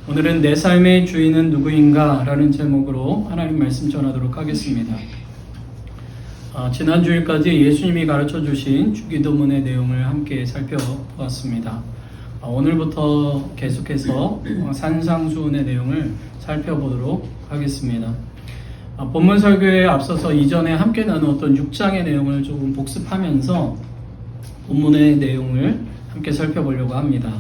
오늘은 내 삶의 주인은 누구인가? 라는 제목으로 하나님 말씀 전하도록 하겠습니다. 지난 주일까지 예수님이 가르쳐 주신 주기도문의 내용을 함께 살펴보았습니다. 오늘부터 계속해서 산상수훈의 내용을 살펴보도록 하겠습니다. 본문 설교에 앞서서 이전에 함께 나누었던 6장의 내용을 조금 복습하면서 본문의 내용을 함께 살펴보려고 합니다.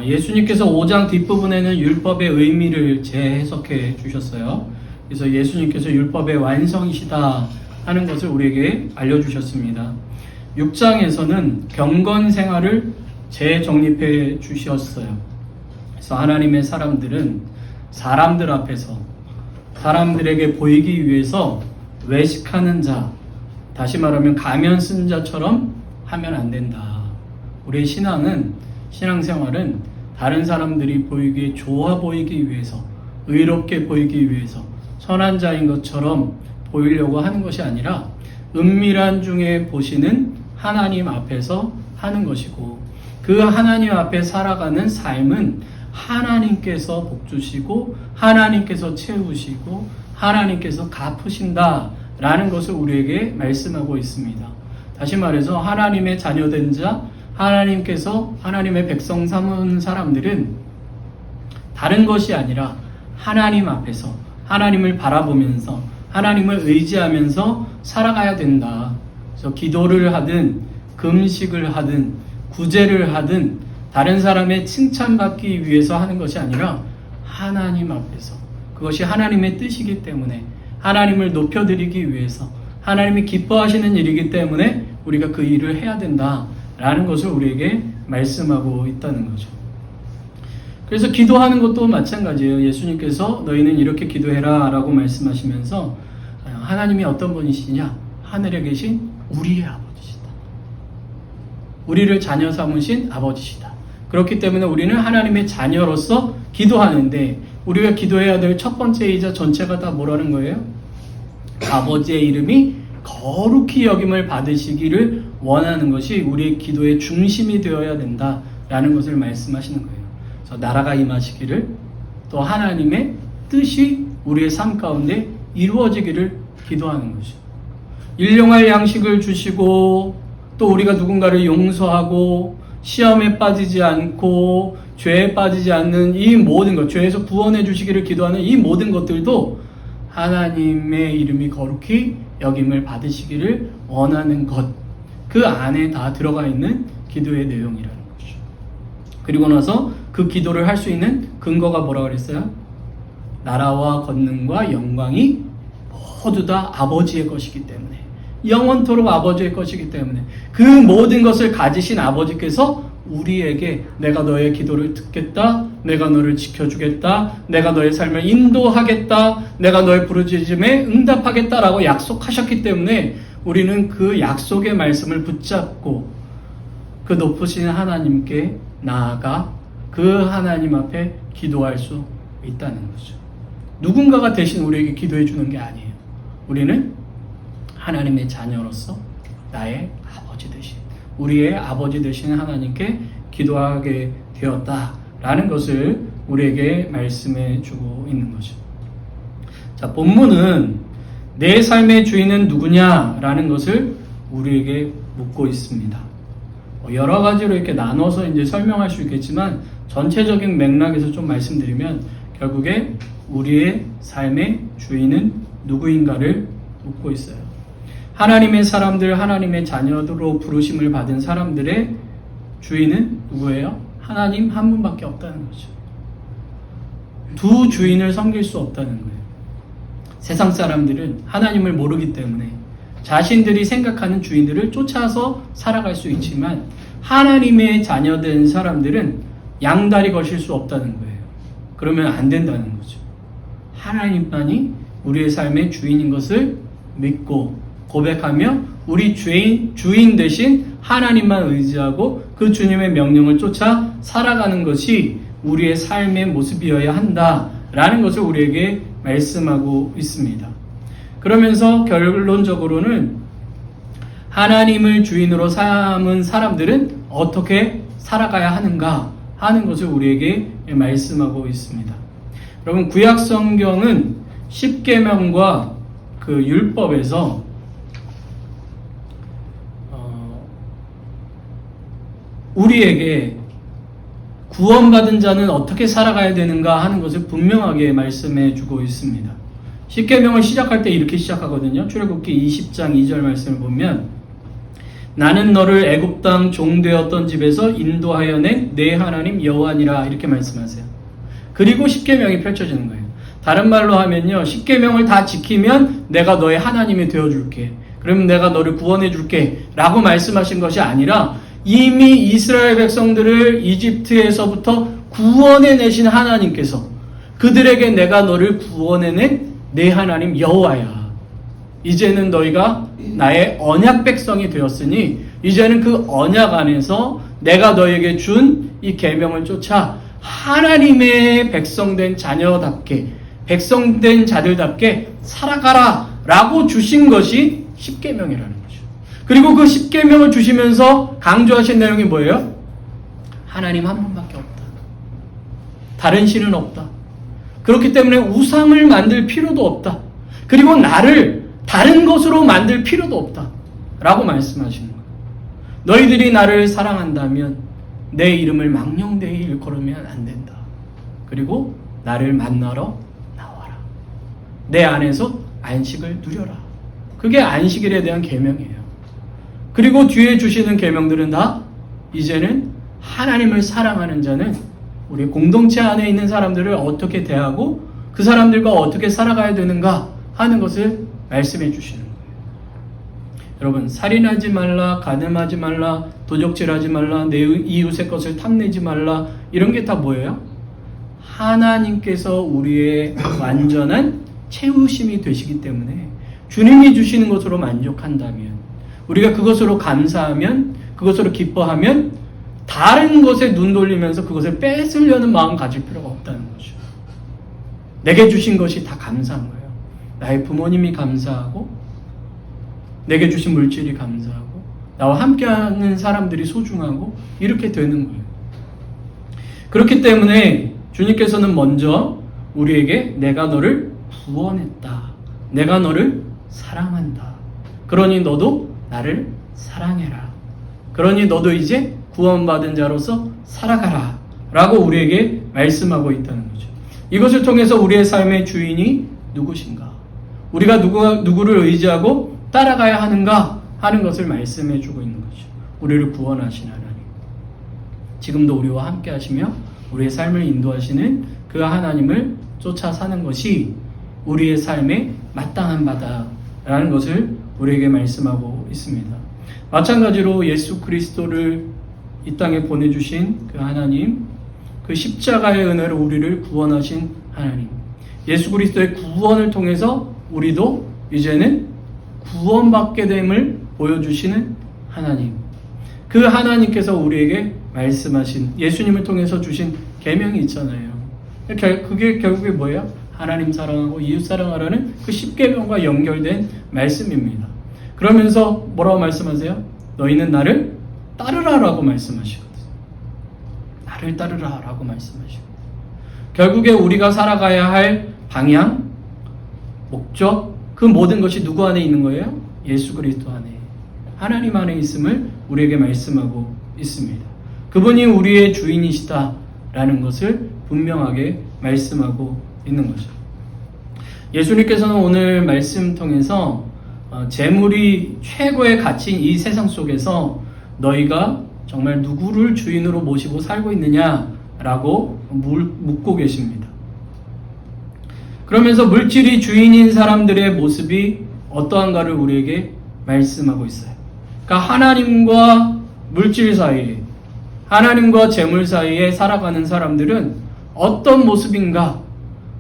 예수님께서 5장 뒷부분에는 율법의 의미를 재해석해 주셨어요. 그래서 예수님께서 율법의 완성이시다 하는 것을 우리에게 알려주셨습니다. 6장에서는 경건 생활을 재정립해 주셨어요. 그래서 하나님의 사람들은 사람들 앞에서 사람들에게 보이기 위해서 외식하는 자, 다시 말하면 가면 쓴 자처럼 하면 안 된다. 우리의 신앙생활은 다른 사람들이 보이기에 좋아 보이기 위해서, 의롭게 보이기 위해서 선한 자인 것처럼 보이려고 하는 것이 아니라 은밀한 중에 보시는 하나님 앞에서 하는 것이고, 그 하나님 앞에 살아가는 삶은 하나님께서 복주시고 하나님께서 채우시고 하나님께서 갚으신다 라는 것을 우리에게 말씀하고 있습니다. 다시 말해서 하나님의 자녀된 자, 하나님께서 하나님의 백성 삼은 사람들은 다른 것이 아니라 하나님 앞에서 하나님을 바라보면서 하나님을 의지하면서 살아가야 된다. 그래서 기도를 하든 금식을 하든 구제를 하든 다른 사람의 칭찬받기 위해서 하는 것이 아니라 하나님 앞에서, 그것이 하나님의 뜻이기 때문에 하나님을 높여드리기 위해서 하나님이 기뻐하시는 일이기 때문에 우리가 그 일을 해야 된다 라는 것을 우리에게 말씀하고 있다는 거죠. 그래서 기도하는 것도 마찬가지예요. 예수님께서 너희는 이렇게 기도해라 라고 말씀하시면서 하나님이 어떤 분이시냐? 하늘에 계신 우리의 아버지시다. 우리를 자녀 삼으신 아버지시다. 그렇기 때문에 우리는 하나님의 자녀로서 기도하는데, 우리가 기도해야 될 첫 번째이자 전체가 다 뭐라는 거예요? 아버지의 이름이 거룩히 여김을 받으시기를 원하는 것이 우리의 기도의 중심이 되어야 된다라는 것을 말씀하시는 거예요. 그래서 나라가 임하시기를, 또 하나님의 뜻이 우리의 삶 가운데 이루어지기를 기도하는 것이죠. 일용할 양식을 주시고, 또 우리가 누군가를 용서하고 시험에 빠지지 않고 죄에 빠지지 않는 이 모든 것, 죄에서 구원해 주시기를 기도하는 이 모든 것들도 하나님의 이름이 거룩히 여김을 받으시기를 원하는 것, 그 안에 다 들어가 있는 기도의 내용이라는 거죠. 그리고 나서 그 기도를 할 수 있는 근거가 뭐라고 그랬어요? 나라와 권능과 영광이 모두 다 아버지의 것이기 때문에, 영원토록 아버지의 것이기 때문에 그 모든 것을 가지신 아버지께서 우리에게 내가 너의 기도를 듣겠다, 내가 너를 지켜주겠다, 내가 너의 삶을 인도하겠다, 내가 너의 부르짖음에 응답하겠다라고 약속하셨기 때문에 우리는 그 약속의 말씀을 붙잡고 그 높으신 하나님께 나아가 그 하나님 앞에 기도할 수 있다는 거죠. 누군가가 대신 우리에게 기도해 주는 게 아니에요. 우리는 하나님의 자녀로서 나의 아버지 되신, 우리의 아버지 되신 하나님께 기도하게 되었다라는 것을 우리에게 말씀해 주고 있는 거죠. 자, 본문은 내 삶의 주인은 누구냐라는 것을 우리에게 묻고 있습니다. 여러 가지로 이렇게 나눠서 이제 설명할 수 있겠지만 전체적인 맥락에서 좀 말씀드리면 결국에 우리의 삶의 주인은 누구인가를 묻고 있어요. 하나님의 사람들, 하나님의 자녀로 부르심을 받은 사람들의 주인은 누구예요? 하나님 한 분밖에 없다는 거죠. 두 주인을 섬길 수 없다는 거예요. 세상 사람들은 하나님을 모르기 때문에 자신들이 생각하는 주인들을 쫓아서 살아갈 수 있지만 하나님의 자녀된 사람들은 양다리 거실 수 없다는 거예요. 그러면 안 된다는 거죠. 하나님만이 우리의 삶의 주인인 것을 믿고 고백하며 우리 주인 대신 하나님만 의지하고 그 주님의 명령을 쫓아 살아가는 것이 우리의 삶의 모습이어야 한다라는 것을 우리에게 말씀하고 있습니다. 그러면서 결론적으로는 하나님을 주인으로 삼은 사람들은 어떻게 살아가야 하는가 하는 것을 우리에게 말씀하고 있습니다. 여러분, 구약 성경은 십계명과 그 율법에서 우리에게 구원받은 자는 어떻게 살아가야 되는가 하는 것을 분명하게 말씀해 주고 있습니다. 십계명을 시작할 때 이렇게 시작하거든요. 출애굽기 20장 2절 말씀을 보면 나는 너를 애굽 땅 종되었던 집에서 인도하여 낸 내 하나님 여호와니라 이렇게 말씀하세요. 그리고 십계명이 펼쳐지는 거예요. 다른 말로 하면요, 십계명을 다 지키면 내가 너의 하나님이 되어줄게. 그러면 내가 너를 구원해 줄게 라고 말씀하신 것이 아니라 이미 이스라엘 백성들을 이집트에서부터 구원해 내신 하나님께서 그들에게 내가 너를 구원해낸 내 하나님 여호와야. 이제는 너희가 나의 언약 백성이 되었으니 이제는 그 언약 안에서 내가 너에게 준 이 계명을 쫓아 하나님의 백성된 자녀답게, 백성된 자들답게 살아가라 라고 주신 것이 십계명이라는 거죠. 그리고 그 십계명을 주시면서 강조하신 내용이 뭐예요? 하나님 한 분밖에 없다. 다른 신은 없다. 그렇기 때문에 우상을 만들 필요도 없다. 그리고 나를 다른 것으로 만들 필요도 없다 라고 말씀하시는 거예요. 너희들이 나를 사랑한다면 내 이름을 망령되이 일컬으면 안 된다. 그리고 나를 만나러 나와라. 내 안에서 안식을 누려라. 그게 안식일에 대한 계명이에요. 그리고 뒤에 주시는 계명들은 다 이제는 하나님을 사랑하는 자는 우리 공동체 안에 있는 사람들을 어떻게 대하고 그 사람들과 어떻게 살아가야 되는가 하는 것을 말씀해 주시는 거예요. 여러분, 살인하지 말라, 간음하지 말라, 도적질하지 말라, 내 이웃의 것을 탐내지 말라, 이런 게 다 뭐예요? 하나님께서 우리의 완전한 채우심이 되시기 때문에 주님이 주시는 것으로 만족한다면, 우리가 그것으로 감사하면, 그것으로 기뻐하면 다른 것에 눈 돌리면서 그것을 뺏으려는 마음 가질 필요가 없다는 거죠. 내게 주신 것이 다 감사한 거예요. 나의 부모님이 감사하고, 내게 주신 물질이 감사하고, 나와 함께하는 사람들이 소중하고, 이렇게 되는 거예요. 그렇기 때문에 주님께서는 먼저 우리에게 내가 너를 구원했다. 내가 너를 사랑한다. 그러니 너도 나를 사랑해라. 그러니 너도 이제 구원받은 자로서 살아가라. 라고 우리에게 말씀하고 있다는 거죠. 이것을 통해서 우리의 삶의 주인이 누구신가? 우리가 누구를 의지하고 따라가야 하는가 하는 것을 말씀해 주고 있는 거죠. 우리를 구원하신 하나님. 지금도 우리와 함께 하시며 우리의 삶을 인도하시는 그 하나님을 쫓아 사는 것이 우리의 삶의 마땅한 바다라는 것을 우리에게 말씀하고 있습니다. 마찬가지로 예수 그리스도를 이 땅에 보내주신 그 하나님, 그 십자가의 은혜로 우리를 구원하신 하나님, 예수 그리스도의 구원을 통해서 우리도 이제는 구원받게 됨을 보여주시는 하나님, 그 하나님께서 우리에게 말씀하신, 예수님을 통해서 주신 계명이 있잖아요. 그게 결국에 뭐예요? 하나님 사랑하고 이웃 사랑하라는 그 십계명과 연결된 말씀입니다. 그러면서 뭐라고 말씀하세요? 너희는 나를 따르라라고 말씀하시거든요. 나를 따르라라고 말씀하시고, 결국에 우리가 살아가야 할 방향, 목적, 그 모든 것이 누구 안에 있는 거예요? 예수 그리스도 안에, 하나님 안에 있음을 우리에게 말씀하고 있습니다. 그분이 우리의 주인이시다라는 것을 분명하게 말씀하고 있는 거죠. 예수님께서는 오늘 말씀 통해서 재물이 최고의 가치인 이 세상 속에서 너희가 정말 누구를 주인으로 모시고 살고 있느냐라고 묻고 계십니다. 그러면서 물질이 주인인 사람들의 모습이 어떠한가를 우리에게 말씀하고 있어요. 그러니까 하나님과 물질 사이에, 하나님과 재물 사이에 살아가는 사람들은 어떤 모습인가?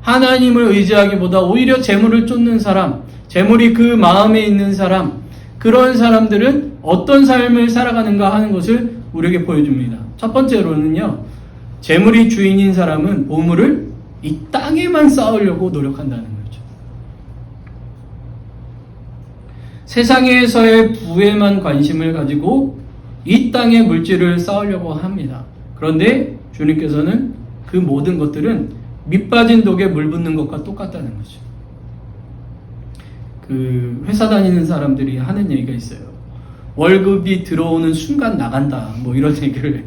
하나님을 의지하기보다 오히려 재물을 쫓는 사람, 재물이 그 마음에 있는 사람, 그런 사람들은 어떤 삶을 살아가는가 하는 것을 우리에게 보여줍니다. 첫 번째로는요, 재물이 주인인 사람은 보물을 이 땅에만 쌓으려고 노력한다는 거죠. 세상에서의 부에만 관심을 가지고 이 땅의 물질을 쌓으려고 합니다. 그런데 주님께서는 그 모든 것들은 밑 빠진 독에 물 붓는 것과 똑같다는 거죠. 그 회사 다니는 사람들이 하는 얘기가 있어요. 월급이 들어오는 순간 나간다, 뭐 이런 얘기를 해요.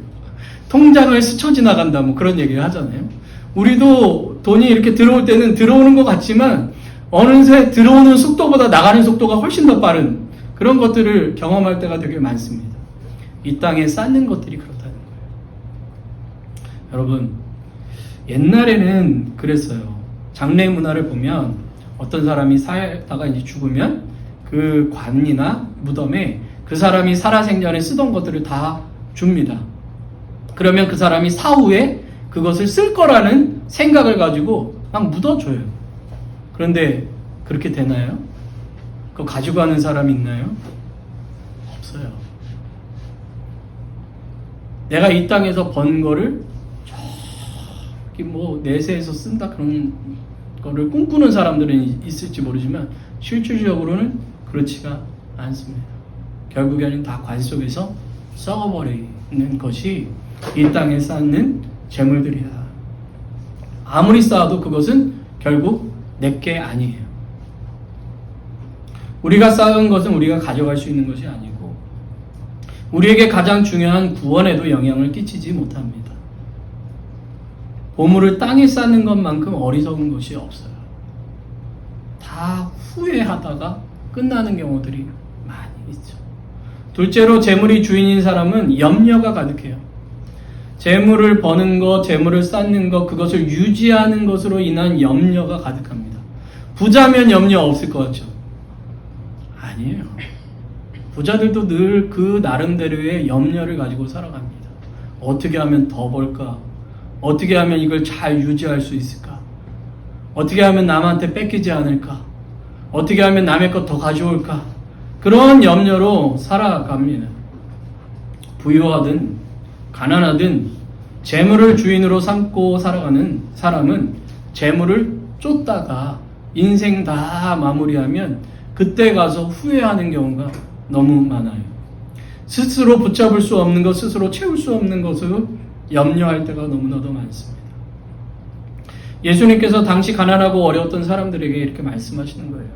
통장을 스쳐 지나간다, 뭐 그런 얘기를 하잖아요. 우리도 돈이 이렇게 들어올 때는 들어오는 것 같지만 어느새 들어오는 속도보다 나가는 속도가 훨씬 더 빠른 그런 것들을 경험할 때가 되게 많습니다. 이 땅에 쌓는 것들이 그렇다는 거예요. 여러분, 옛날에는 그랬어요. 장례 문화를 보면 어떤 사람이 살다가 이제 죽으면 그 관이나 무덤에 그 사람이 살아생전에 쓰던 것들을 다 줍니다. 그러면 그 사람이 사후에 그것을 쓸 거라는 생각을 가지고 막 묻어줘요. 그런데 그렇게 되나요? 그거 가지고 가는 사람이 있나요? 없어요. 내가 이 땅에서 번 거를 저기 뭐 내세에서 쓴다 그런 거를 꿈꾸는 사람들은 있을지 모르지만 실질적으로는 그렇지가 않습니다. 결국에는 다 관 속에서 썩어버리는 것이 이 땅에 쌓는 재물들이다. 아무리 쌓아도 그것은 결국 내게 아니에요. 우리가 쌓은 것은 우리가 가져갈 수 있는 것이 아니고 우리에게 가장 중요한 구원에도 영향을 끼치지 못합니다. 보물을 땅에 쌓는 것만큼 어리석은 것이 없어요. 다 후회하다가 끝나는 경우들이 많이 있죠. 둘째로 재물이 주인인 사람은 염려가 가득해요. 재물을 버는 것, 재물을 쌓는 것, 그것을 유지하는 것으로 인한 염려가 가득합니다. 부자면 염려 없을 것 같죠? 아니에요. 부자들도 늘 그 나름대로의 염려를 가지고 살아갑니다. 어떻게 하면 더 벌까? 어떻게 하면 이걸 잘 유지할 수 있을까? 어떻게 하면 남한테 뺏기지 않을까? 어떻게 하면 남의 것 더 가져올까? 그런 염려로 살아갑니다. 부유하든 가난하든 재물을 주인으로 삼고 살아가는 사람은 재물을 쫓다가 인생 다 마무리하면 그때 가서 후회하는 경우가 너무 많아요. 스스로 붙잡을 수 없는 것, 스스로 채울 수 없는 것을 염려할 때가 너무나도 많습니다. 예수님께서 당시 가난하고 어려웠던 사람들에게 이렇게 말씀하시는 거예요.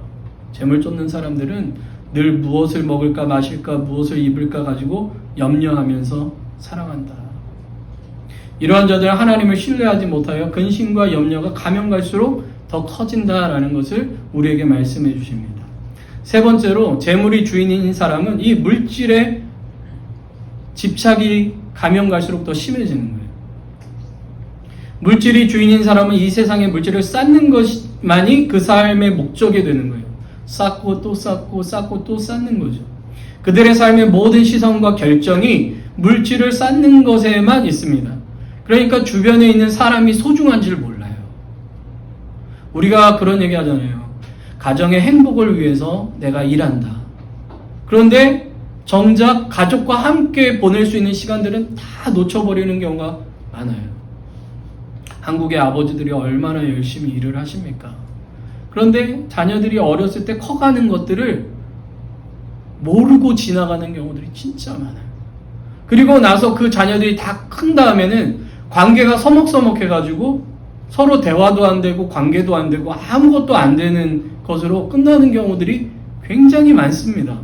재물 쫓는 사람들은 늘 무엇을 먹을까 마실까 무엇을 입을까 가지고 염려하면서 살아간다. 이러한 자들은 하나님을 신뢰하지 못하여 근심과 염려가 가면 갈수록 더 커진다라는 것을 우리에게 말씀해 주십니다. 세 번째로 재물이 주인인 사람은 이 물질에 집착이 가면 갈수록 더 심해지는 거예요. 물질이 주인인 사람은 이 세상의 물질을 쌓는 것만이 그 삶의 목적이 되는 거예요. 쌓고 또 쌓고 쌓고 또 쌓는 거죠. 그들의 삶의 모든 시선과 결정이 물질을 쌓는 것에만 있습니다. 그러니까 주변에 있는 사람이 소중한지를 몰라요. 우리가 그런 얘기 하잖아요. 가정의 행복을 위해서 내가 일한다. 그런데 정작 가족과 함께 보낼 수 있는 시간들은 다 놓쳐버리는 경우가 많아요. 한국의 아버지들이 얼마나 열심히 일을 하십니까? 그런데 자녀들이 어렸을 때 커가는 것들을 모르고 지나가는 경우들이 진짜 많아요. 그리고 나서 그 자녀들이 다 큰 다음에는 관계가 서먹서먹해가지고 서로 대화도 안 되고 관계도 안 되고 아무것도 안 되는 것으로 끝나는 경우들이 굉장히 많습니다.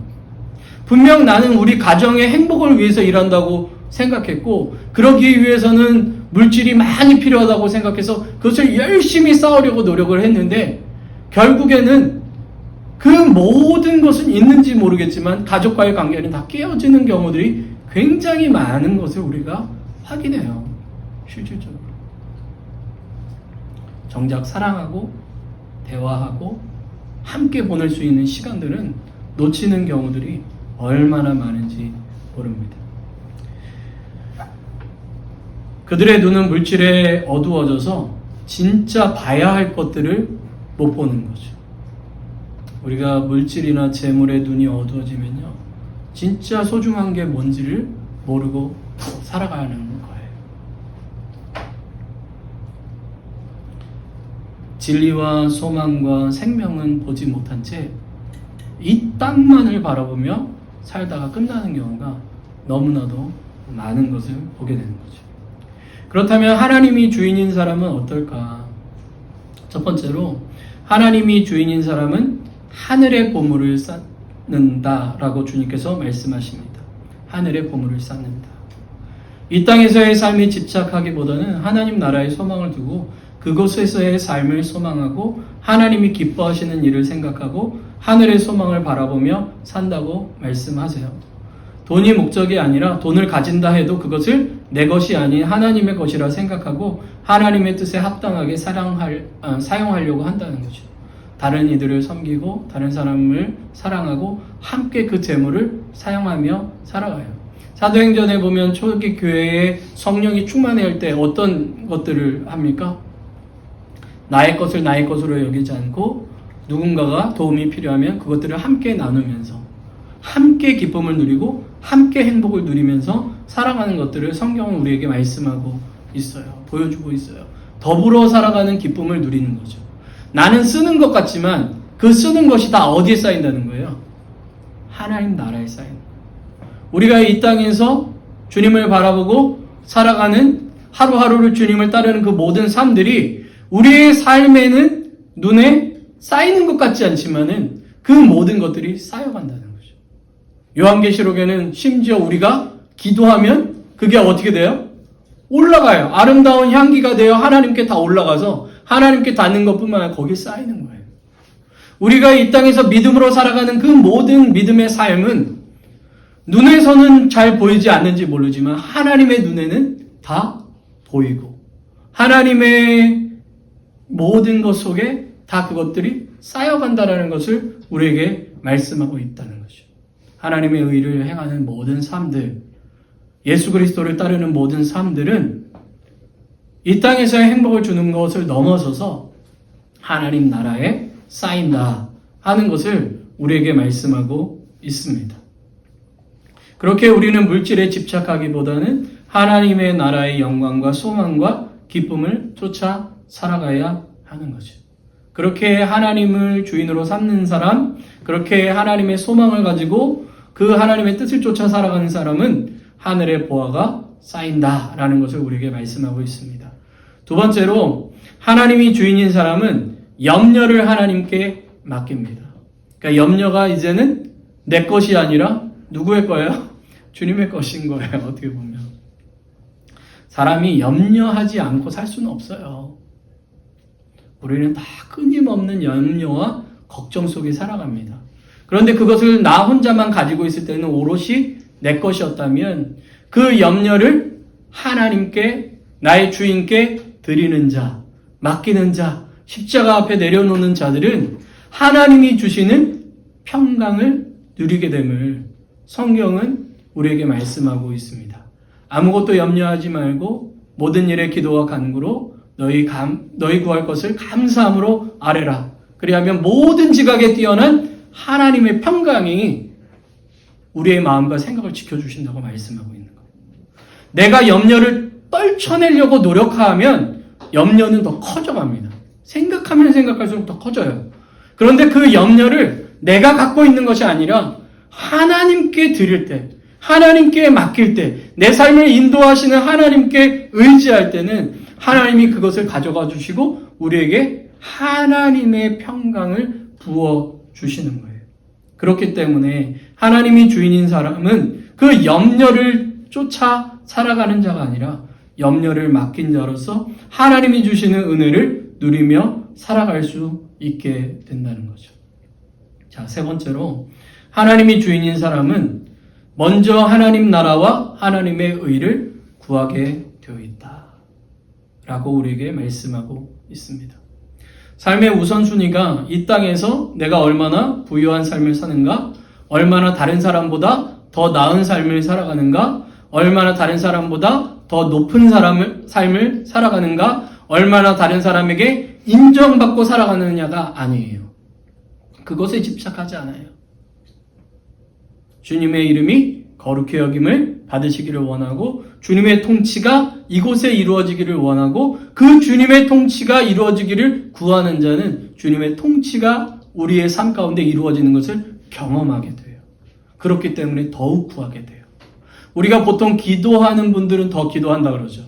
분명 나는 우리 가정의 행복을 위해서 일한다고 생각했고 그러기 위해서는 물질이 많이 필요하다고 생각해서 그것을 열심히 쌓으려고 노력을 했는데 결국에는 그 모든 것은 있는지 모르겠지만 가족과의 관계는 다 깨어지는 경우들이 굉장히 많은 것을 우리가 확인해요. 실질적으로. 정작 사랑하고 대화하고 함께 보낼 수 있는 시간들은 놓치는 경우들이 얼마나 많은지 모릅니다. 그들의 눈은 물질에 어두워져서 진짜 봐야 할 것들을 못 보는 거죠. 우리가 물질이나 재물에 눈이 어두워지면요, 진짜 소중한 게 뭔지를 모르고 살아가는 거예요. 진리와 소망과 생명은 보지 못한 채 이 땅만을 바라보며 살다가 끝나는 경우가 너무나도 많은 것을 보게 되는 거죠. 그렇다면 하나님이 주인인 사람은 어떨까? 첫 번째로 하나님이 주인인 사람은 하늘의 보물을 쌓는다라고 주님께서 말씀하십니다. 하늘의 보물을 쌓는다. 이 땅에서의 삶에 집착하기보다는 하나님 나라의 소망을 두고 그곳에서의 삶을 소망하고 하나님이 기뻐하시는 일을 생각하고 하늘의 소망을 바라보며 산다고 말씀하세요. 돈이 목적이 아니라 돈을 가진다 해도 그것을 내 것이 아닌 하나님의 것이라 생각하고 하나님의 뜻에 합당하게 사용하려고 한다는 거죠. 다른 이들을 섬기고 다른 사람을 사랑하고 함께 그 재물을 사용하며 살아가요. 사도행전에 보면 초기 교회에 성령이 충만할 때 어떤 것들을 합니까? 나의 것을 나의 것으로 여기지 않고 누군가가 도움이 필요하면 그것들을 함께 나누면서 함께 기쁨을 누리고 함께 행복을 누리면서 살아가는 것들을 성경은 우리에게 말씀하고 있어요. 보여주고 있어요. 더불어 살아가는 기쁨을 누리는 거죠. 나는 쓰는 것 같지만 그 쓰는 것이 다 어디에 쌓인다는 거예요? 하나님 나라에 쌓인. 우리가 이 땅에서 주님을 바라보고 살아가는 하루하루를 주님을 따르는 그 모든 삶들이 우리의 삶에는 눈에 쌓이는 것 같지 않지만은 그 모든 것들이 쌓여간다는 거죠. 요한계시록에는 심지어 우리가 기도하면 그게 어떻게 돼요? 올라가요. 아름다운 향기가 되어 하나님께 다 올라가서 하나님께 닿는 것뿐만 아니라 거기에 쌓이는 거예요. 우리가 이 땅에서 믿음으로 살아가는 그 모든 믿음의 삶은 눈에서는 잘 보이지 않는지 모르지만 하나님의 눈에는 다 보이고 하나님의 모든 것 속에 다 그것들이 쌓여간다라는 것을 우리에게 말씀하고 있다는 거죠. 하나님의 의를 행하는 모든 삶들, 예수 그리스도를 따르는 모든 삶들은 이 땅에서의 행복을 주는 것을 넘어서서 하나님 나라에 쌓인다 하는 것을 우리에게 말씀하고 있습니다. 그렇게 우리는 물질에 집착하기보다는 하나님의 나라의 영광과 소망과 기쁨을 쫓아 살아가야 하는 거죠. 그렇게 하나님을 주인으로 삼는 사람, 그렇게 하나님의 소망을 가지고 그 하나님의 뜻을 쫓아 살아가는 사람은 하늘의 보화가 쌓인다라는 것을 우리에게 말씀하고 있습니다. 두 번째로 하나님이 주인인 사람은 염려를 하나님께 맡깁니다. 그러니까 염려가 이제는 내 것이 아니라 누구의 거예요? 주님의 것인 거예요. 어떻게 보면. 사람이 염려하지 않고 살 수는 없어요. 우리는 다 끊임없는 염려와 걱정 속에 살아갑니다. 그런데 그것을 나 혼자만 가지고 있을 때는 오롯이 내 것이었다면 그 염려를 하나님께, 나의 주인께 드리는 자, 맡기는 자, 십자가 앞에 내려놓는 자들은 하나님이 주시는 평강을 누리게 됨을 성경은 우리에게 말씀하고 있습니다. 아무것도 염려하지 말고 모든 일에 기도와 간구로 너희 구할 것을 감사함으로 아뢰라. 그리하면 모든 지각에 뛰어난 하나님의 평강이 우리의 마음과 생각을 지켜주신다고 말씀하고 있는 거예요. 내가 염려를 떨쳐내려고 노력하면 염려는 더 커져갑니다. 생각하면 생각할수록 더 커져요. 그런데 그 염려를 내가 갖고 있는 것이 아니라 하나님께 드릴 때, 하나님께 맡길 때, 내 삶을 인도하시는 하나님께 의지할 때는 하나님이 그것을 가져가 주시고 우리에게 하나님의 평강을 부어 주시는 거예요. 그렇기 때문에 하나님이 주인인 사람은 그 염려를 쫓아 살아가는 자가 아니라 염려를 맡긴 자로서 하나님이 주시는 은혜를 누리며 살아갈 수 있게 된다는 거죠. 자, 세 번째로 하나님이 주인인 사람은 먼저 하나님 나라와 하나님의 의를 구하게 되어 있다 라고 우리에게 말씀하고 있습니다. 삶의 우선순위가 이 땅에서 내가 얼마나 부유한 삶을 사는가, 얼마나 다른 사람보다 더 나은 삶을 살아가는가, 얼마나 다른 사람보다 더 높은 삶을 살아가는가, 얼마나 다른 사람에게 인정받고 살아가느냐가 아니에요. 그것에 집착하지 않아요. 주님의 이름이 거룩히 여김을 받으시기를 원하고 주님의 통치가 이곳에 이루어지기를 원하고 그 주님의 통치가 이루어지기를 구하는 자는 주님의 통치가 우리의 삶 가운데 이루어지는 것을 경험하게 돼요. 그렇기 때문에 더욱 구하게 돼요. 우리가 보통 기도하는 분들은 더 기도한다 그러죠.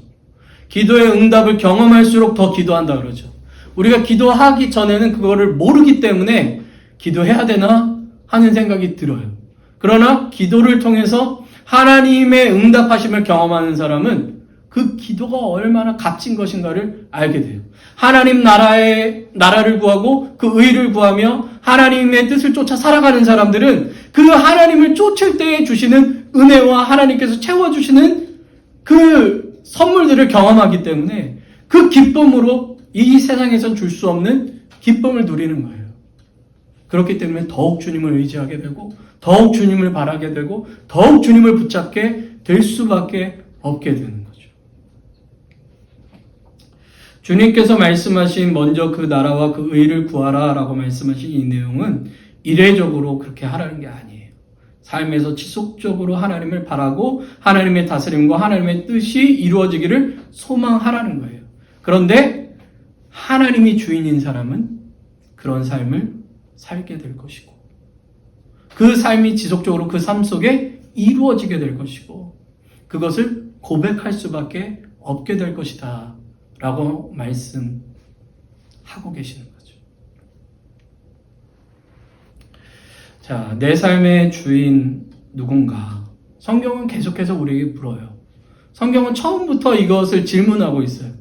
기도의 응답을 경험할수록 더 기도한다 그러죠. 우리가 기도하기 전에는 그거를 모르기 때문에 기도해야 되나 하는 생각이 들어요. 그러나 기도를 통해서 하나님의 응답하심을 경험하는 사람은 그 기도가 얼마나 값진 것인가를 알게 돼요. 하나님 나라를 구하고 그 의를 구하며 하나님의 뜻을 쫓아 살아가는 사람들은 그 하나님을 쫓을 때에 주시는 은혜와 하나님께서 채워주시는 그 선물들을 경험하기 때문에 그 기쁨으로 이 세상에선 줄 수 없는 기쁨을 누리는 거예요. 그렇기 때문에 더욱 주님을 의지하게 되고 더욱 주님을 바라게 되고 더욱 주님을 붙잡게 될 수밖에 없게 되는 거죠. 주님께서 말씀하신 먼저 그 나라와 그 의를 구하라 라고 말씀하신 이 내용은 이례적으로 그렇게 하라는 게 아니에요. 삶에서 지속적으로 하나님을 바라고 하나님의 다스림과 하나님의 뜻이 이루어지기를 소망하라는 거예요. 그런데 하나님이 주인인 사람은 그런 삶을 살게 될 것이고 그 삶이 지속적으로 그 삶 속에 이루어지게 될 것이고 그것을 고백할 수밖에 없게 될 것이다 라고 말씀하고 계시는 거죠. 자, 내 삶의 주인 누군가? 성경은 계속해서 우리에게 물어요. 성경은 처음부터 이것을 질문하고 있어요.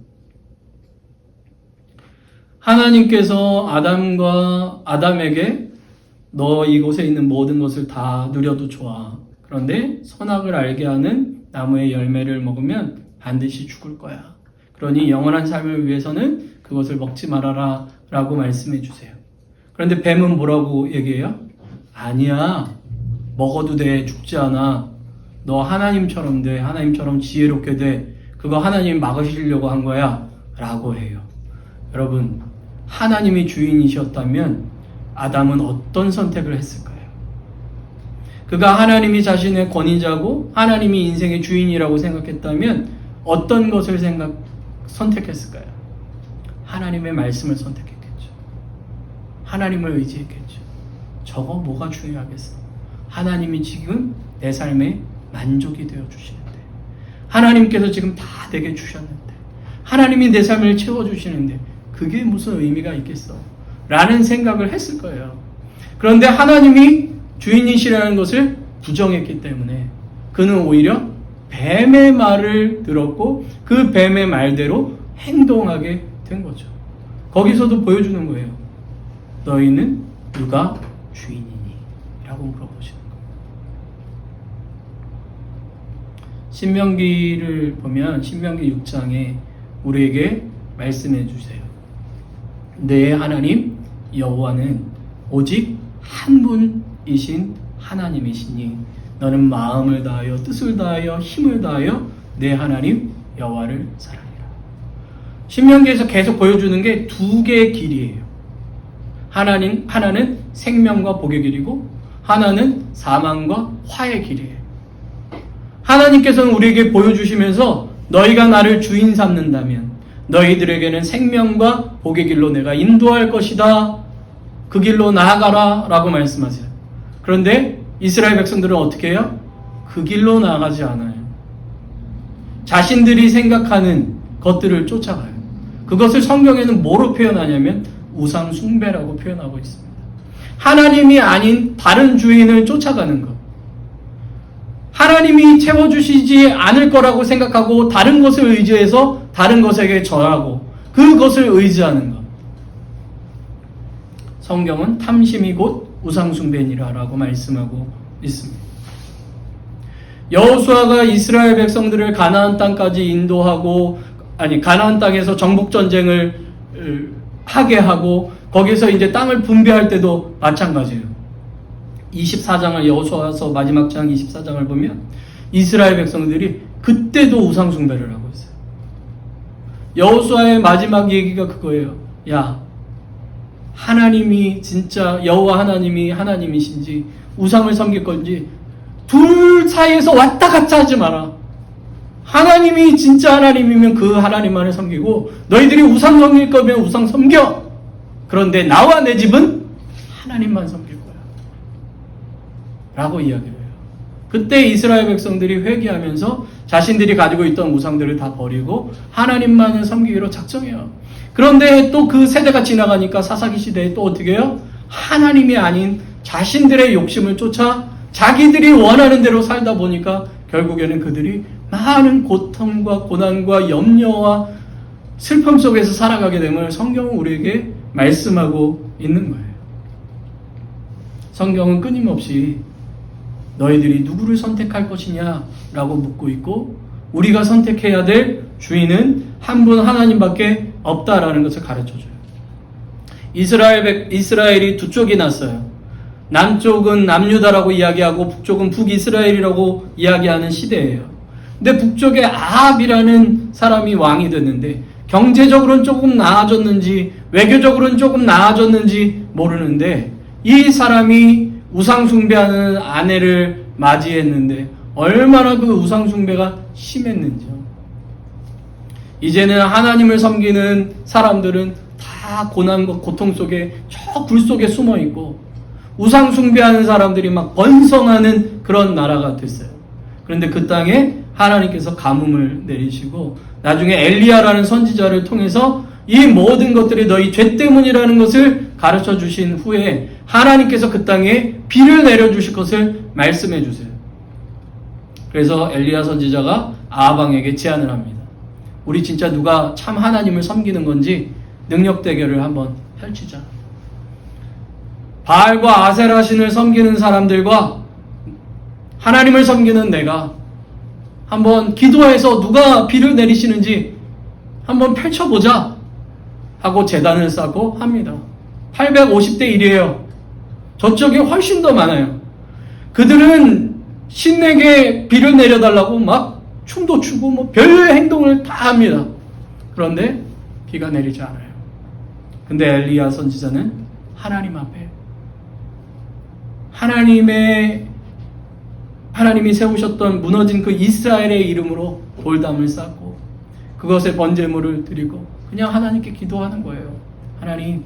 하나님께서 아담에게 너 이곳에 있는 모든 것을 다 누려도 좋아. 그런데 선악을 알게 하는 나무의 열매를 먹으면 반드시 죽을 거야. 그러니 영원한 삶을 위해서는 그것을 먹지 말아라 라고 말씀해 주세요. 그런데 뱀은 뭐라고 얘기해요? 아니야. 먹어도 돼. 죽지 않아. 너 하나님처럼 돼. 하나님처럼 지혜롭게 돼. 그거 하나님 막으시려고 한 거야. 라고 해요. 여러분, 하나님이 주인이셨다면 아담은 어떤 선택을 했을까요? 그가 하나님이 자신의 권위자고 하나님이 인생의 주인이라고 생각했다면 어떤 것을 선택했을까요? 하나님의 말씀을 선택했겠죠. 하나님을 의지했겠죠. 저거 뭐가 중요하겠어? 하나님이 지금 내 삶에 만족이 되어 주시는데 하나님께서 지금 다 내게 주셨는데 하나님이 내 삶을 채워주시는데 그게 무슨 의미가 있겠어? 라는 생각을 했을 거예요. 그런데 하나님이 주인이시라는 것을 부정했기 때문에 그는 오히려 뱀의 말을 들었고 그 뱀의 말대로 행동하게 된 거죠. 거기서도 보여주는 거예요. 너희는 누가 주인이니? 라고 물어보시는 거예요. 신명기를 보면 신명기 6장에 우리에게 말씀해 주세요. 내 하나님 여호와는 오직 한 분이신 하나님이시니 너는 마음을 다하여 뜻을 다하여 힘을 다하여 내 하나님 여호와를 사랑해라. 신명기에서 계속 보여주는 게 두 개의 길이에요. 하나는 생명과 복의 길이고 하나는 사망과 화의 길이에요. 하나님께서는 우리에게 보여주시면서 너희가 나를 주인 삼는다면 너희들에게는 생명과 복의 길로 내가 인도할 것이다. 그 길로 나아가라 라고 말씀하세요. 그런데 이스라엘 백성들은 어떻게 해요? 그 길로 나아가지 않아요. 자신들이 생각하는 것들을 쫓아가요. 그것을 성경에는 뭐로 표현하냐면 우상 숭배라고 표현하고 있습니다. 하나님이 아닌 다른 주인을 쫓아가는 것. 하나님이 채워주시지 않을 거라고 생각하고 다른 것을 의지해서 다른 것에게 절하고 그것을 의지하는 것. 성경은 탐심이 곧 우상숭배니라 라고 말씀하고 있습니다. 여호수아가 이스라엘 백성들을 가나안 땅까지 인도하고 가나안 땅에서 정복전쟁을 하게 하고 거기서 이제 땅을 분배할 때도 마찬가지예요. 24장을 여호수아서 마지막 장 24장을 보면 이스라엘 백성들이 그때도 우상숭배를 하고 있어요. 여호수아의 마지막 얘기가 그거예요. 야, 하나님이 진짜 여호와 하나님이 하나님이신지 우상을 섬길 건지 둘 사이에서 왔다 갔다 하지 마라. 하나님이 진짜 하나님이면 그 하나님만을 섬기고 너희들이 우상 섬길 거면 우상 섬겨. 그런데 나와 내 집은 하나님만 섬길 거야 라고 이야기를 해요. 그때 이스라엘 백성들이 회개하면서 자신들이 가지고 있던 우상들을 다 버리고 하나님만을 섬기기로 작정해요. 그런데 또 그 세대가 지나가니까 사사기 시대에 또 어떻게 해요? 하나님이 아닌 자신들의 욕심을 쫓아 자기들이 원하는 대로 살다 보니까 결국에는 그들이 많은 고통과 고난과 염려와 슬픔 속에서 살아가게 됨을 성경은 우리에게 말씀하고 있는 거예요. 성경은 끊임없이 너희들이 누구를 선택할 것이냐 라고 묻고 있고, 우리가 선택해야 될 주인은 한 분 하나님밖에 없다라는 것을 가르쳐줘요. 이스라엘이 두 쪽이 났어요. 남쪽은 남유다라고 이야기하고 북쪽은 북이스라엘이라고 이야기하는 시대예요. 근데 북쪽에 아합이라는 사람이 왕이 됐는데 경제적으로는 조금 나아졌는지 외교적으로는 조금 나아졌는지 모르는데, 이 사람이 우상 숭배하는 아내를 맞이했는데 얼마나 그 우상 숭배가 심했는지요. 이제는 하나님을 섬기는 사람들은 다 고난과 고통 속에 저 굴 속에 숨어 있고 우상 숭배하는 사람들이 막 번성하는 그런 나라가 됐어요. 그런데 그 땅에 하나님께서 가뭄을 내리시고 나중에 엘리야라는 선지자를 통해서 이 모든 것들이 너희 죄 때문이라는 것을 가르쳐 주신 후에 하나님께서 그 땅에 비를 내려주실 것을 말씀해 주세요. 그래서 엘리야 선지자가 아합 왕에게 제안을 합니다. 우리 진짜 누가 참 하나님을 섬기는 건지 능력 대결을 한번 펼치자. 바알과 아세라 신을 섬기는 사람들과 하나님을 섬기는 내가 한번 기도해서 누가 비를 내리시는지 한번 펼쳐보자 하고 제단을 쌓고 합니다. 850대 1이에요. 저쪽이 훨씬 더 많아요. 그들은 신에게 비를 내려달라고 막 춤도 추고 뭐 별의 행동을 다 합니다. 그런데 비가 내리지 않아요. 근데 엘리야 선지자는 하나님 앞에 하나님이 세우셨던 무너진 그 이스라엘의 이름으로 돌담을 쌓고 그것에 번제물을 드리고 그냥 하나님께 기도하는 거예요. 하나님,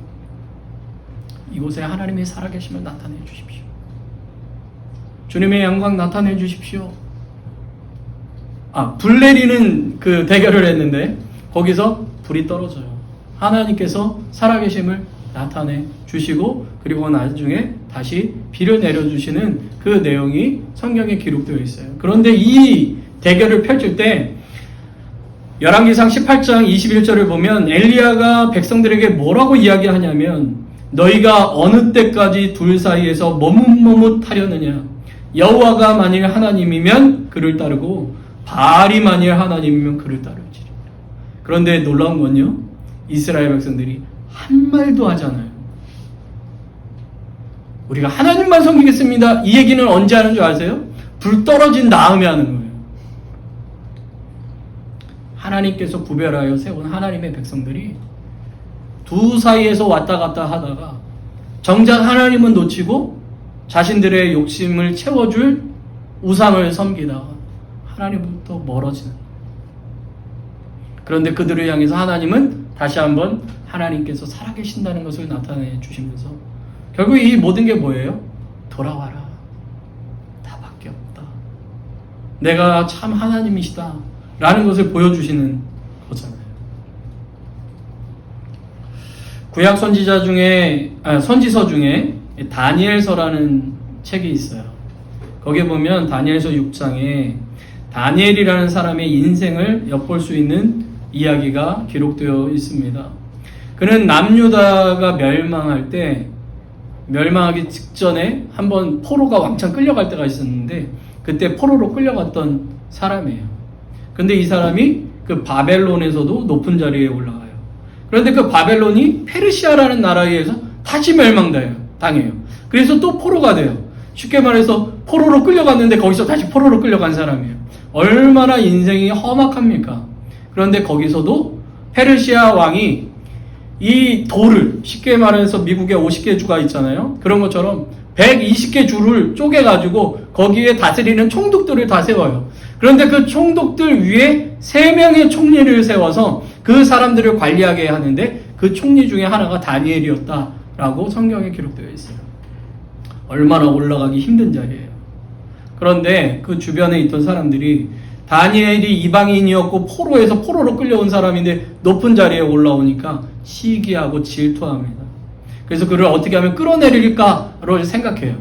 이곳에 하나님의 살아계심을 나타내 주십시오. 주님의 영광 나타내 주십시오. 불 내리는 그 대결을 했는데 거기서 불이 떨어져요. 하나님께서 살아계심을 나타내 주시고 그리고 나중에 다시 비를 내려주시는 그 내용이 성경에 기록되어 있어요. 그런데 이 대결을 펼칠 때 열왕기상 18장 21절을 보면 엘리야가 백성들에게 뭐라고 이야기하냐면 너희가 어느 때까지 둘 사이에서 머뭇머뭇하려느냐. 여호와가 만일 하나님이면 그를 따르고 바알이 만일 하나님이면 그를 따르지. 그런데 놀라운 건요, 이스라엘 백성들이 한 말도 하잖아요. 우리가 하나님만 섬기겠습니다. 이 얘기는 언제 하는 줄 아세요? 불 떨어진 다음에 하는 거예요. 하나님께서 구별하여 세운 하나님의 백성들이 두 사이에서 왔다 갔다 하다가 정작 하나님은 놓치고 자신들의 욕심을 채워줄 우상을 섬기다가 하나님부터 멀어지는. 그런데 그들을 향해서 하나님은 다시 한번 하나님께서 살아계신다는 것을 나타내 주시면서 결국 이 모든 게 뭐예요? 돌아와라. 나밖에 없다. 내가 참 하나님이시다. 라는 것을 보여주시는 거잖아요. 구약 선지서 중에 다니엘서라는 책이 있어요. 거기에 보면 다니엘서 6장에 다니엘이라는 사람의 인생을 엿볼 수 있는 이야기가 기록되어 있습니다. 그는 남유다가 멸망하기 직전에 한번 포로가 왕창 끌려갈 때가 있었는데 그때 포로로 끌려갔던 사람이에요. 근데 이 사람이 그 바벨론에서도 높은 자리에 올라가요. 그런데 그 바벨론이 페르시아라는 나라에 의해서 다시 멸망당해요. 그래서 또 포로가 돼요. 쉽게 말해서 포로로 끌려갔는데 거기서 다시 포로로 끌려간 사람이에요. 얼마나 인생이 험악합니까? 그런데 거기서도 페르시아 왕이 이 돌을, 쉽게 말해서 미국에 50개 주가 있잖아요. 그런 것처럼 120개 주를 쪼개가지고 거기에 다스리는 총독들을 다 세워요. 그런데 그 총독들 위에 3명의 총리를 세워서 그 사람들을 관리하게 하는데 그 총리 중에 하나가 다니엘이었다라고 성경에 기록되어 있어요. 얼마나 올라가기 힘든 자리예요. 그런데 그 주변에 있던 사람들이 다니엘이 이방인이었고 포로에서 포로로 끌려온 사람인데 높은 자리에 올라오니까 시기하고 질투합니다. 그래서 그를 어떻게 하면 끌어내릴까를 생각해요.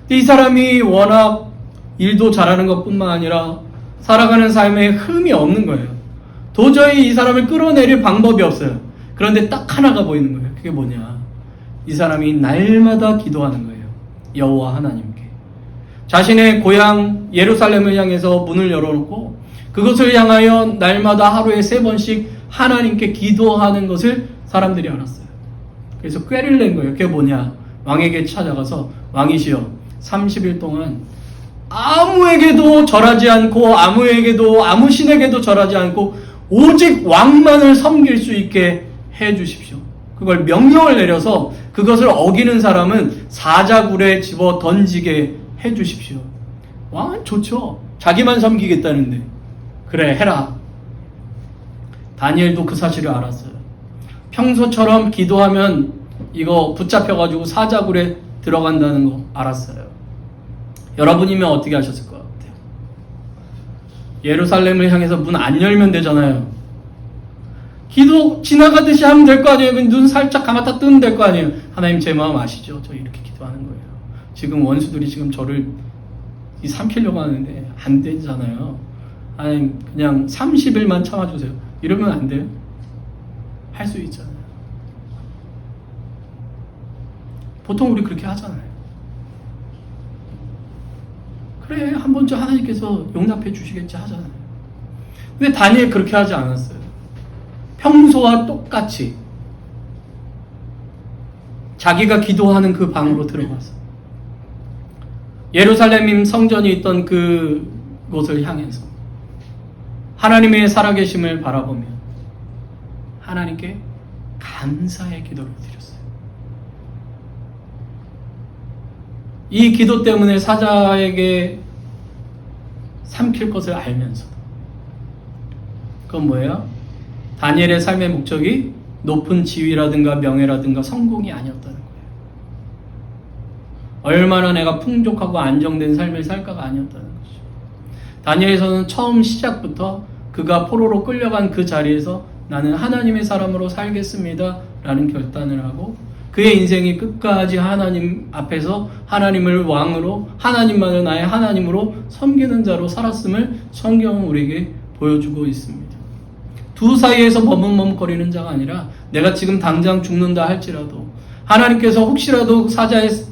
근데 이 사람이 워낙 일도 잘하는 것뿐만 아니라 살아가는 삶에 흠이 없는 거예요. 도저히 이 사람을 끌어내릴 방법이 없어요. 그런데 딱 하나가 보이는 거예요. 그게 뭐냐? 이 사람이 날마다 기도하는 거예요. 여호와 하나님께. 자신의 고향 예루살렘을 향해서 문을 열어놓고 그것을 향하여 날마다 하루에 3번씩 하나님께 기도하는 것을 사람들이 알았어요. 그래서 꾀를 낸 거예요. 그게 뭐냐? 왕에게 찾아가서 왕이시여 30일 동안 아무에게도 절하지 않고 아무에게도 아무 신에게도 절하지 않고 오직 왕만을 섬길 수 있게 해 주십시오. 그걸 명령을 내려서 그것을 어기는 사람은 사자굴에 집어 던지게 해 주십시오. 왕은 좋죠. 자기만 섬기겠다는데. 그래 해라. 다니엘도 그 사실을 알았어요. 평소처럼 기도하면 이거 붙잡혀가지고 사자굴에 들어간다는 거 알았어요. 여러분이면 어떻게 하셨을 것 같아요? 예루살렘을 향해서 문 안 열면 되잖아요. 기도 지나가듯이 하면 될 거 아니에요. 눈 살짝 감았다 뜨면 될 거 아니에요. 하나님 제 마음 아시죠? 저 이렇게 기도하는 거예요. 지금 원수들이 지금 저를 삼키려고 하는데 안 되잖아요. 하나님 그냥 30일만 참아주세요. 이러면 안 돼요? 할 수 있잖아요. 보통 우리 그렇게 하잖아요. 그래 한 번쯤 하나님께서 용납해 주시겠지 하잖아요. 근데 다니엘 그렇게 하지 않았어요. 평소와 똑같이 자기가 기도하는 그 방으로 들어가서 예루살렘 성전이 있던 그곳을 향해서 하나님의 살아계심을 바라보며 하나님께 감사의 기도를 드렸어요. 이 기도 때문에 사자에게 삼킬 것을 알면서도 그건 뭐예요? 다니엘의 삶의 목적이 높은 지위라든가 명예라든가 성공이 아니었다는 거예요. 얼마나 내가 풍족하고 안정된 삶을 살까가 아니었다는 거죠. 다니엘에서는 처음 시작부터 그가 포로로 끌려간 그 자리에서 나는 하나님의 사람으로 살겠습니다 라는 결단을 하고 그의 인생이 끝까지 하나님 앞에서 하나님을 왕으로 하나님만을 나의 하나님으로 섬기는 자로 살았음을 성경은 우리에게 보여주고 있습니다. 두 사이에서 머뭇머뭇거리는 자가 아니라 내가 지금 당장 죽는다 할지라도 하나님께서 혹시라도 사자에서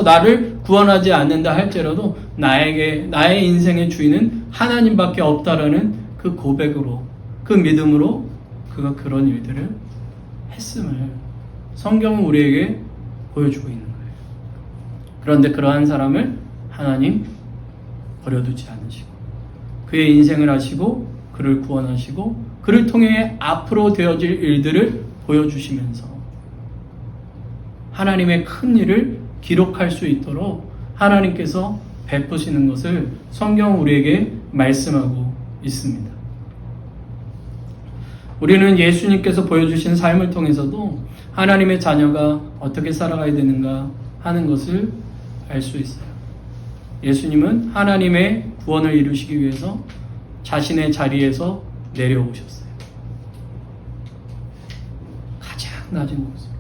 나를 구원하지 않는다 할지라도 나의 인생의 주인은 하나님밖에 없다라는 그 고백으로 그 믿음으로 그가 그런 일들을 했음을 성경은 우리에게 보여주고 있는 거예요. 그런데 그러한 사람을 하나님 버려두지 않으시고 그의 인생을 하시고 그를 구원하시고 그를 통해 앞으로 되어질 일들을 보여주시면서 하나님의 큰 일을 기록할 수 있도록 하나님께서 베푸시는 것을 성경은 우리에게 말씀하고 있습니다. 우리는 예수님께서 보여주신 삶을 통해서도 하나님의 자녀가 어떻게 살아가야 되는가 하는 것을 알 수 있어요. 예수님은 하나님의 구원을 이루시기 위해서 자신의 자리에서 내려오셨어요. 가장 낮은 곳으로.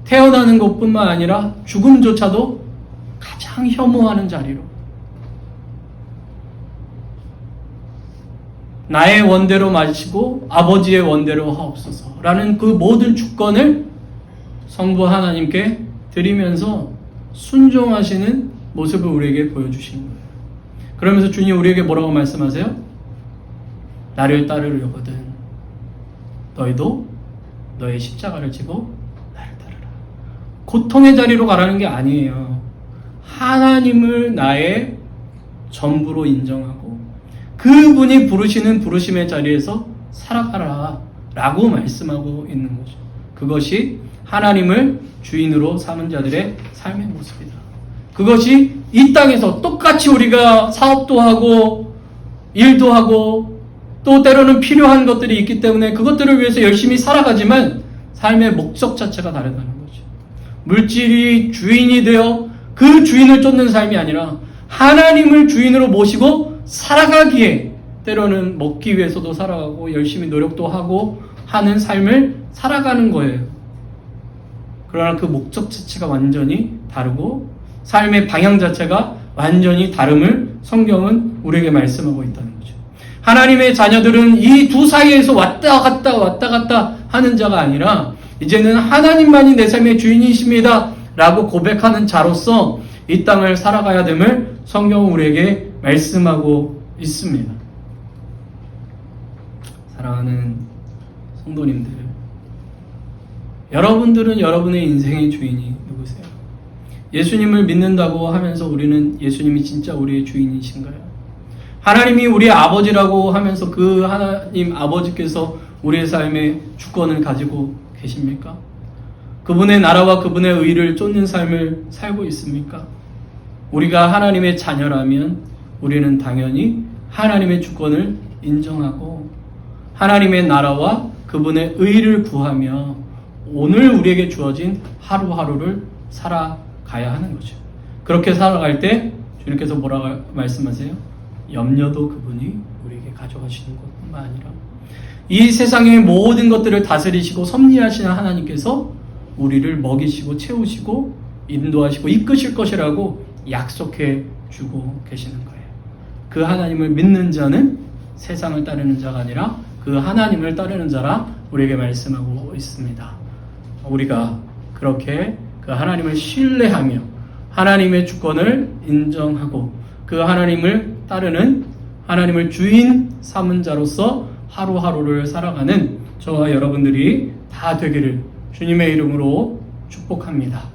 태어나는 것뿐만 아니라 죽음조차도 가장 혐오하는 자리로. 나의 원대로 마시고 아버지의 원대로 하옵소서 라는 그 모든 주권을 성부 하나님께 드리면서 순종하시는 모습을 우리에게 보여주시는 거예요. 그러면서 주님 우리에게 뭐라고 말씀하세요? 나를 따르려거든 너희도 너의 십자가를 지고 나를 따르라. 고통의 자리로 가라는 게 아니에요. 하나님을 나의 전부로 인정하고 그분이 부르시는 부르심의 자리에서 살아가라 라고 말씀하고 있는 거죠. 그것이 하나님을 주인으로 삼은 자들의 삶의 모습이다. 그것이 이 땅에서 똑같이 우리가 사업도 하고 일도 하고 또 때로는 필요한 것들이 있기 때문에 그것들을 위해서 열심히 살아가지만 삶의 목적 자체가 다르다는 거죠. 물질이 주인이 되어 그 주인을 쫓는 삶이 아니라 하나님을 주인으로 모시고 살아가기에 때로는 먹기 위해서도 살아가고 열심히 노력도 하고 하는 삶을 살아가는 거예요. 그러나 그 목적 자체가 완전히 다르고 삶의 방향 자체가 완전히 다름을 성경은 우리에게 말씀하고 있다는 거죠. 하나님의 자녀들은 이 두 사이에서 왔다 갔다 하는 자가 아니라 이제는 하나님만이 내 삶의 주인이십니다 라고 고백하는 자로서 이 땅을 살아가야 됨을 성경은 우리에게 말씀하고 있습니다. 사랑하는 성도님들, 여러분들은 여러분의 인생의 주인이 누구세요? 예수님을 믿는다고 하면서 우리는 예수님이 진짜 우리의 주인이신가요? 하나님이 우리의 아버지라고 하면서 그 하나님 아버지께서 우리의 삶의 주권을 가지고 계십니까? 그분의 나라와 그분의 의를 쫓는 삶을 살고 있습니까? 우리가 하나님의 자녀라면 우리는 당연히 하나님의 주권을 인정하고 하나님의 나라와 그분의 의를 구하며 오늘 우리에게 주어진 하루하루를 살아가야 하는 거죠. 그렇게 살아갈 때 주님께서 뭐라고 말씀하세요? 염려도 그분이 우리에게 가져가시는 것뿐만 아니라 이 세상의 모든 것들을 다스리시고 섭리하시는 하나님께서 우리를 먹이시고 채우시고 인도하시고 이끄실 것이라고 약속해 주고 계시는 거예요. 그 하나님을 믿는 자는 세상을 따르는 자가 아니라 그 하나님을 따르는 자라 우리에게 말씀하고 있습니다. 우리가 그렇게 그 하나님을 신뢰하며 하나님의 주권을 인정하고 그 하나님을 따르는 하나님을 주인 삼은 자로서 하루하루를 살아가는 저와 여러분들이 다 되기를 주님의 이름으로 축복합니다.